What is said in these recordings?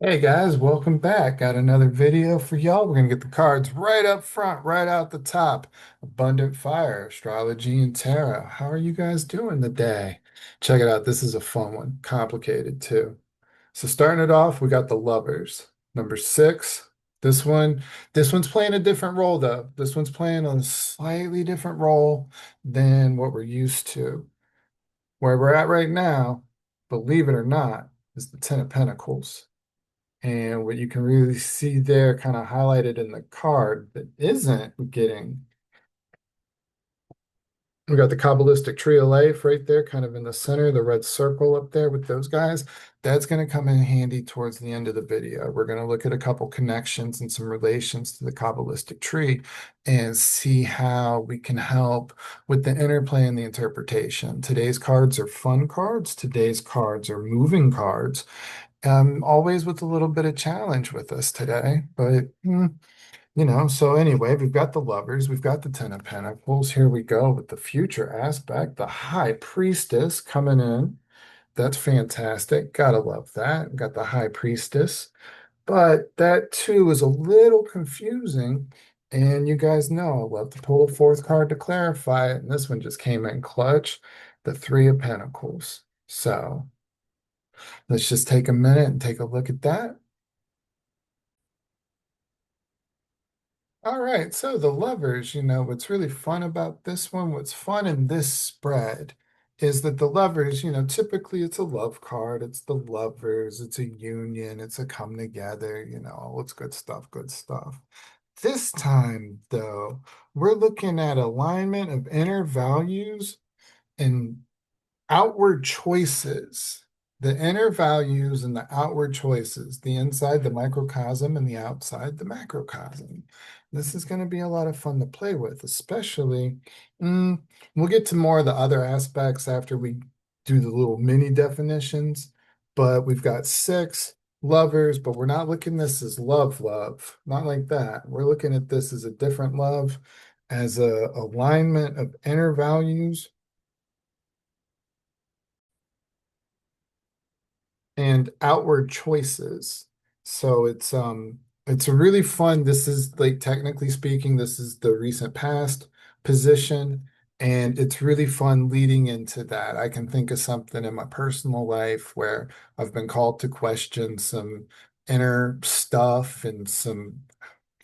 Hey guys, welcome back. Got another video for y'all. We're gonna get the cards right up front, right out the top. Abundant Fire, Astrology and Tarot. How are you guys doing today? Check it out. This is a fun one, complicated too. So starting it off, we got the Lovers. Number six. This one, this one's playing a different role though. This one's playing a slightly different role than what we're used to. Where we're at right now, believe it or not, is the Ten of Pentacles. And what you can really see there, kind of highlighted in the card that isn't getting, we got the Kabbalistic Tree of Life right there, kind of in the center, the red circle up there with those guys. That's going to come in handy towards the end of the video. We're going to look at a couple connections and some relations to the Kabbalistic tree and see how we can help with the interplay and the interpretation. Today's cards are fun cards. Today's cards are moving cards. Always with a little bit of challenge with us today, but so anyway, we've got the Lovers, we've got the Ten of Pentacles. Here we go with the future aspect, the High Priestess coming in. That's fantastic. Gotta love that. Got the High Priestess, but that too is a little confusing. And you guys know I love to pull a fourth card to clarify it, and this one just came in clutch, the Three of Pentacles. So let's just take a minute and take a look at that. All right, so the Lovers, what's really fun about this one, what's fun in this spread is that the Lovers, typically it's a love card, it's the Lovers, it's a union, it's a come together, it's good stuff, good stuff. This time, though, we're looking at alignment of inner values and outward choices, the inner values and the outward choices, the inside, the microcosm, and the outside, the macrocosm. This is going to be a lot of fun to play with, especially. mm, we'll get to more of the other aspects after we do the little mini definitions, but we've got six lovers, but we're not looking at this as love, love, not like that. We're looking at this as a different love, as a alignment of inner values and outward choices. So it's a really fun. This is like technically speaking, this is the recent past position, and it's really fun leading into that. I can think of something in my personal life where I've been called to question some inner stuff and some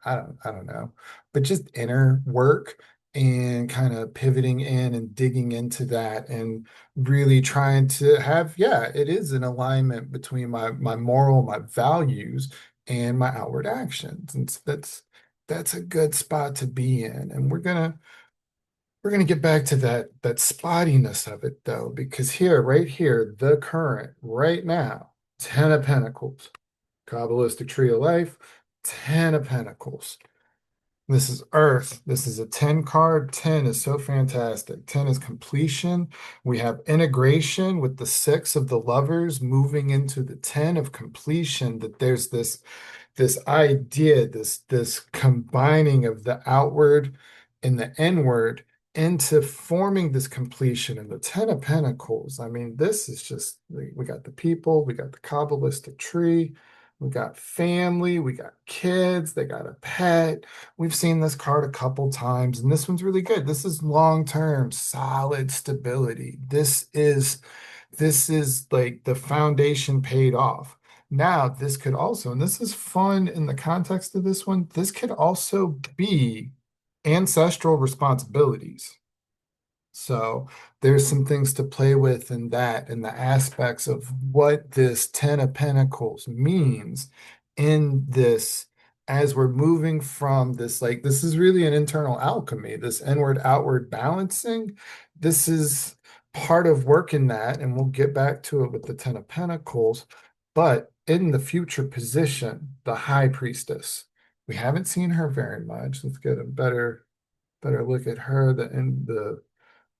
I don't know, but just inner work and kind of pivoting in and digging into that and really trying to have, yeah, it is an alignment between my moral, my values, and my outward actions. And that's a good spot to be in. And we're gonna get back to that spottiness of it though, because here, right here, the current, right now, Ten of Pentacles, Kabbalistic Tree of Life, Ten of Pentacles. This is Earth. This is a 10 card. 10 is so fantastic. 10 is completion. We have integration with the six of the lovers moving into the 10 of completion, that there's this idea, this combining of the outward and the inward into forming this completion. And the Ten of Pentacles, I mean, this is just, we got the people, we got the Kabbalistic tree, we got family, we got kids, they got a pet. We've seen this card a couple times, and this one's really good. This is long-term, solid stability. This is like the foundation paid off. Now, this could also, and this is fun in the context of this one, this could also be ancestral responsibilities. So there's some things to play with in that and the aspects of what this Ten of Pentacles means in this as we're moving from this, like this is really an internal alchemy, this inward outward balancing. This is part of working that, and we'll get back to it with the Ten of Pentacles. But in the future position, the High Priestess, we haven't seen her very much. Let's get a better look at her. The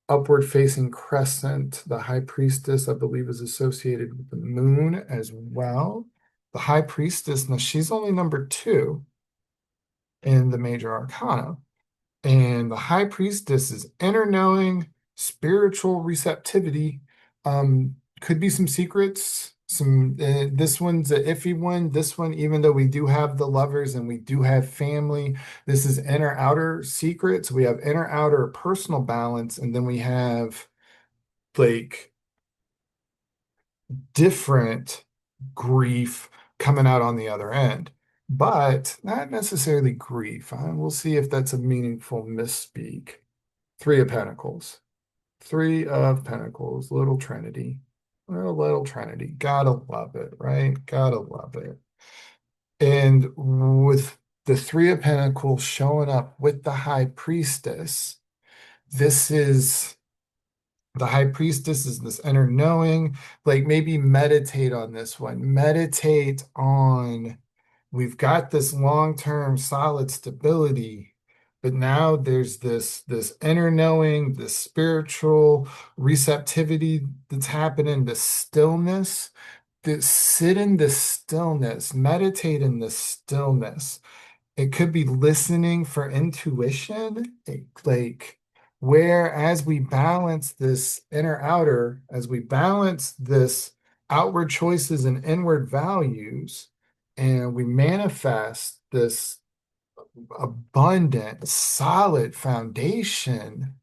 upward facing crescent, the high priestess, I believe, is associated with the moon as well. The high priestess, now she's only number two in the major arcana. And the high priestess is inner knowing, spiritual receptivity, could be some secrets, This one's an iffy one. This one, even though we do have the lovers and we do have family, this is inner outer secrets. We have inner outer personal balance, and then we have like different grief coming out on the other end, but not necessarily grief. We'll see if that's a meaningful misspeak. Three of Pentacles. Three of Pentacles, little Trinity. Little Trinity. Gotta love it, right? Gotta love it. And with the Three of Pentacles showing up with the High Priestess, this is the High Priestess is this inner knowing. Like maybe meditate on this one. Meditate on, we've got this long-term solid stability, but now there's this inner knowing, this spiritual receptivity that's happening, the stillness. That sit in the stillness, meditate in the stillness. It could be listening for intuition, like where as we balance this inner outer, as we balance this outward choices and inward values, and we manifest this abundant, solid foundation,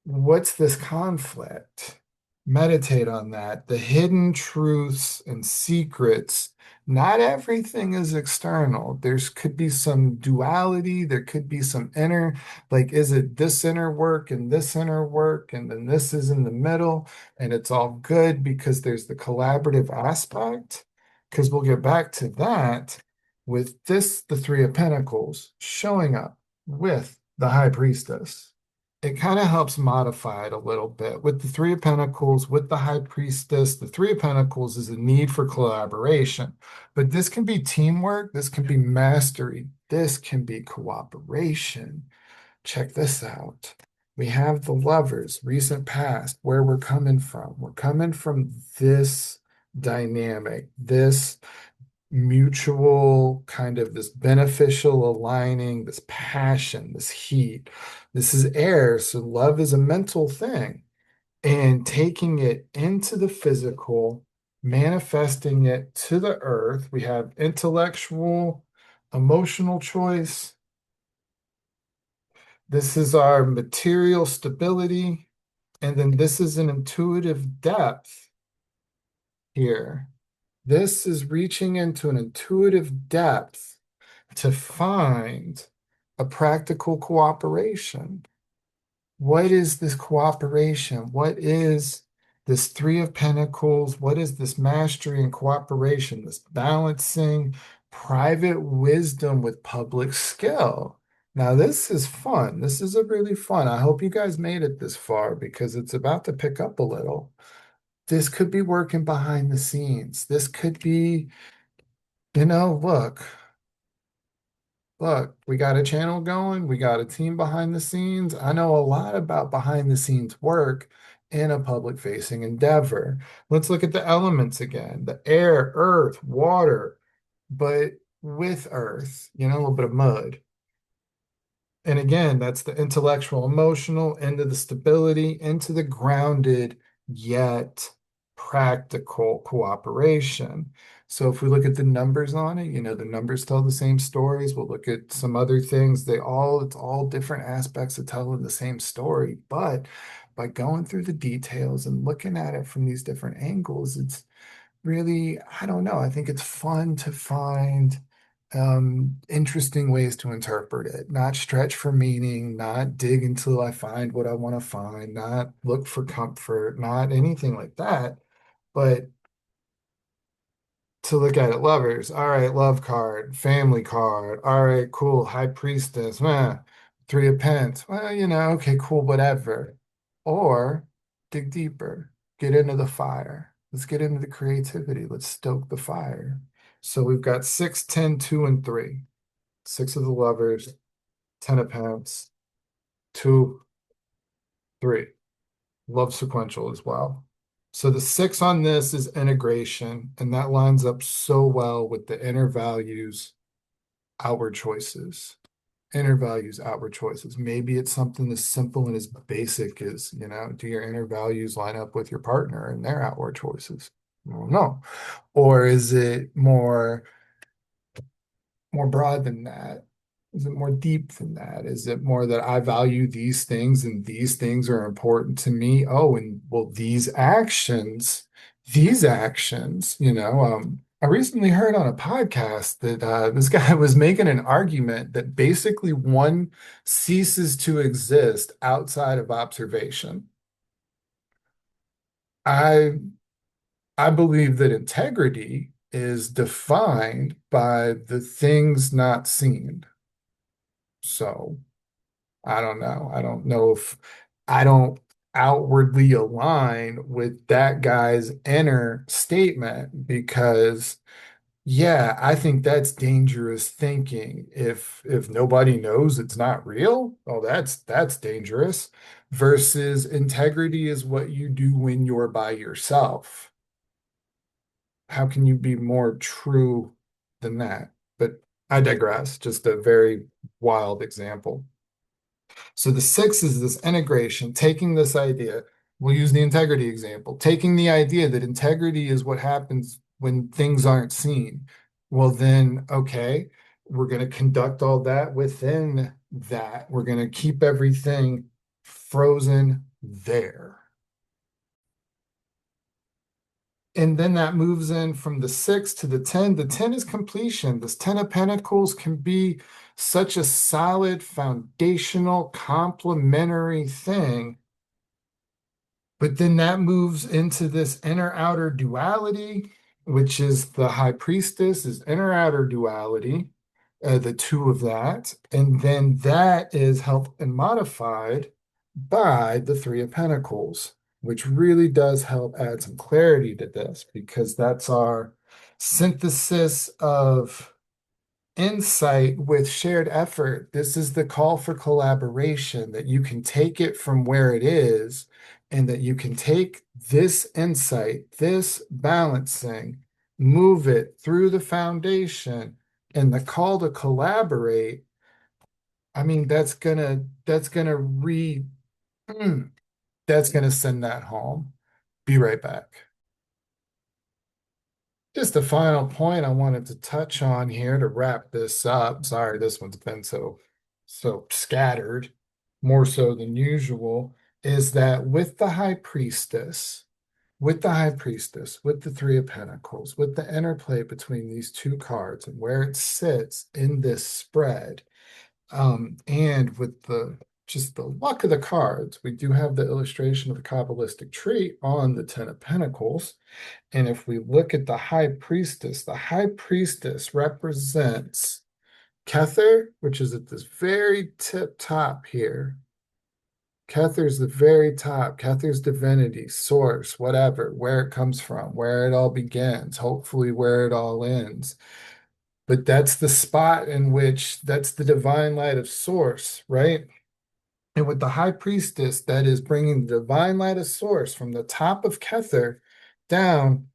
what's this conflict? Meditate on that. The hidden truths and secrets. Not everything is external. There's could be some duality. There could be some inner, like, is it this inner work and this inner work, and then this is in the middle, and it's all good because there's the collaborative aspect. Because we'll get back to that with this, the Three of Pentacles showing up with the High Priestess. It kind of helps modify it a little bit. With the Three of Pentacles, with the High Priestess, the Three of Pentacles is a need for collaboration. But this can be teamwork, this can be mastery, this can be cooperation. Check this out. We have the Lovers, recent past, where we're coming from. We're coming from this dynamic, this mutual kind of this beneficial aligning, this passion, this heat. This is air, so love is a mental thing. And taking it into the physical, manifesting it to the earth, we have intellectual, emotional choice. This is our material stability. And then this is an intuitive depth here. This is reaching into an intuitive depth to find a practical cooperation. What is this cooperation? What is this Three of Pentacles? What is this mastery and cooperation? This balancing private wisdom with public skill. Now, this is fun. This is a really fun. I hope you guys made it this far because it's about to pick up a little. This could be working behind the scenes. This could be, look, we got a channel going, we got a team behind the scenes. I know a lot about behind the scenes work in a public facing endeavor. Let's look at the elements again, the air, earth, water, but with earth, a little bit of mud. And again, that's the intellectual, emotional, into the stability, into the grounded, yet practical cooperation. So if we look at the numbers on it, the numbers tell the same stories. We'll look at some other things. It's all different aspects of telling the same story. But by going through the details and looking at it from these different angles, it's really, I don't know. I think it's fun to find interesting ways to interpret it, not stretch for meaning, not dig until I find what I want to find, not look for comfort, not anything like that, but to look at it, lovers. All right, love card, family card. All right, cool. High priestess. Three of Pence. Well, okay, cool, whatever. Or dig deeper, get into the fire. Let's get into the creativity. Let's stoke the fire. So we've got 6, 10, 2, and 3. Six of the lovers, 10 of Pence, 2, 3. Love sequential as well. So the 6 on this is integration, and that lines up so well with the inner values, outward choices. Inner values, outward choices. Maybe it's something as simple and as basic as, do your inner values line up with your partner and their outward choices? I don't know. Or is it more broad than that? Is it more deep than that? Is it more that I value these things and these things are important to me? Oh, and well, these actions, I recently heard on a podcast that this guy was making an argument that basically one ceases to exist outside of observation. I I believe that integrity is defined by the things not seen. So I don't know. I don't know if I don't outwardly align with that guy's inner statement because yeah, I think that's dangerous thinking. If nobody knows it's not real, oh that's dangerous. Versus integrity is what you do when you're by yourself. How can you be more true than that? But I digress. Just a very wild example. So the six is this integration, taking this idea. We'll use the integrity example, taking the idea that integrity is what happens when things aren't seen. Well, then, okay, we're going to conduct all that within that. We're going to keep everything frozen there. And then that moves in from the six to the 10. The 10 is completion. This 10 of Pentacles can be such a solid, foundational, complementary thing. But then that moves into this inner outer duality, which is the high priestess, is inner outer duality, the two of that. And then that is helped and modified by the Three of Pentacles, which really does help add some clarity to this because that's our synthesis of insight with shared effort. This is the call for collaboration that you can take it from where it is and that you can take this insight, this balancing, move it through the foundation and the call to collaborate. I mean, mm, that's gonna send that home. Be right back. Just a final point I wanted to touch on here to wrap this up. Sorry, this one's been so scattered, more so than usual, is that with the high priestess, with the three of pentacles, with the interplay between these two cards and where it sits in this spread, and with the just the luck of the cards, we do have the illustration of the Kabbalistic tree on the Ten of Pentacles. And if we look at the high priestess represents Kether, which is at this very tip top here. Kether's the very top. Kether's divinity, source, whatever, where it comes from, where it all begins, hopefully where it all ends. But that's the spot in which that's the divine light of source, right? And with the high priestess, that is bringing the divine light of source from the top of Kether down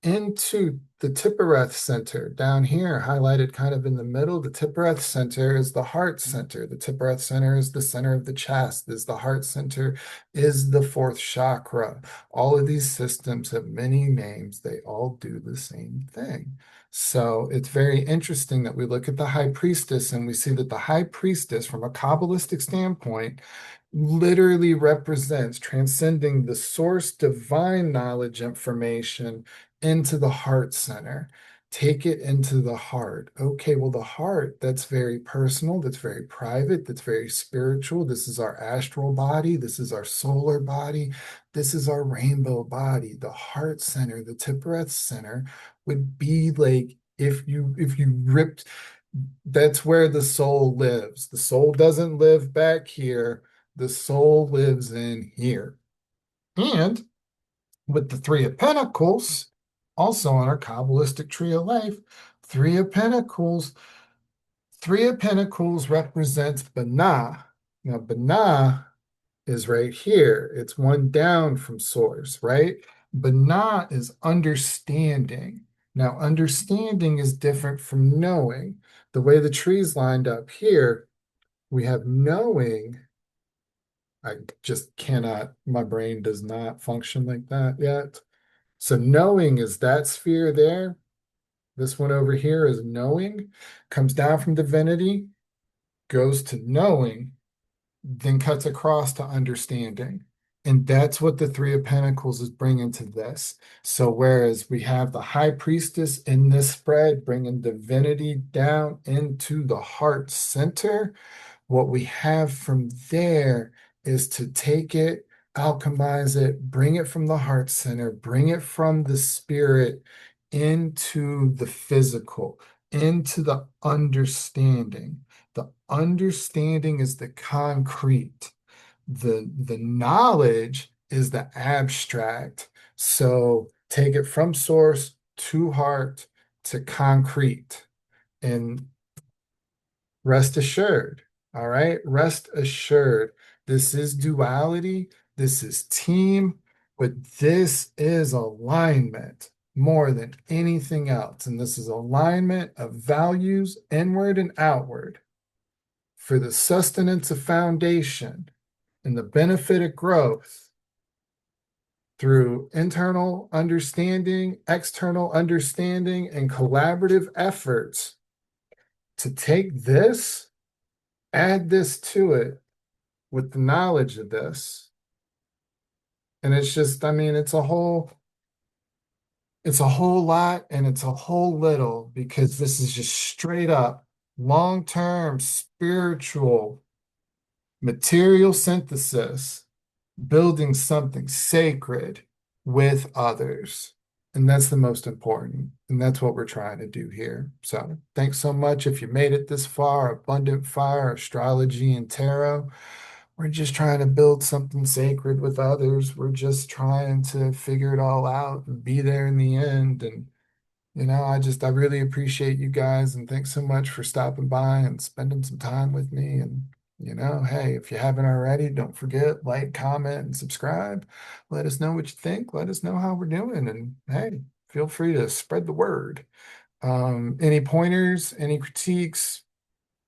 into the Tiphareth Center down here, highlighted kind of in the middle. The Tiphareth Center is the heart center. The Tiphareth Center is the center of the chest. Is the heart center is the fourth chakra. All of these systems have many names. They all do the same thing. So it's very interesting that we look at the high priestess and we see that the high priestess, from a Kabbalistic standpoint, literally represents transcending the source divine knowledge information into the heart center. Take it into the heart. Okay, well, the heart, that's very personal, that's very private, that's very spiritual. This is our astral body, this is our solar body, this is our rainbow body. The heart center, the Tiphareth center would be like if you ripped, that's where the soul lives. The soul doesn't live back here, the soul lives in here. And with the Three of Pentacles, also on our Kabbalistic tree of life, Three of Pentacles, Three of Pentacles represents Binah. Now, Binah is right here. It's one down from source, right? Binah is understanding. Now, understanding is different from knowing. The way the tree's lined up here, we have knowing. I just cannot, my brain does not function like that yet. So knowing is that sphere there. This one over here is knowing, comes down from divinity, goes to knowing, then cuts across to understanding. And that's what the Three of Pentacles is bringing to this. So, whereas we have the High Priestess in this spread bringing divinity down into the heart center, what we have from there is to take it, alchemize it, bring it from the heart center, bring it from the spirit into the physical, into the understanding. The understanding is the concrete. The knowledge is the abstract. So take it from source to heart to concrete. And rest assured. All right. Rest assured. This is duality. This is team, but this is alignment more than anything else. And this is alignment of values inward and outward for the sustenance of foundation and the benefit of growth through internal understanding, external understanding, and collaborative efforts to take this, add this to it with the knowledge of this. And it's just, I mean, it's a whole lot and it's a whole little because this is just straight up long-term spiritual material synthesis, building something sacred with others. And that's the most important. And that's what we're trying to do here. So thanks so much if you made it this far. Abundant Fire, Astrology, and Tarot. We're just trying to build something sacred with others. We're just trying to figure it all out and be there in the end. And, I really appreciate you guys. And thanks so much for stopping by and spending some time with me. And, hey, if you haven't already, don't forget, like, comment, and subscribe. Let us know what you think. Let us know how we're doing. And hey, feel free to spread the word. Any pointers, any critiques,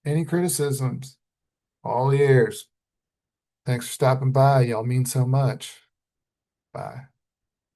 any criticisms, all ears. Thanks for stopping by. Y'all mean so much. Bye.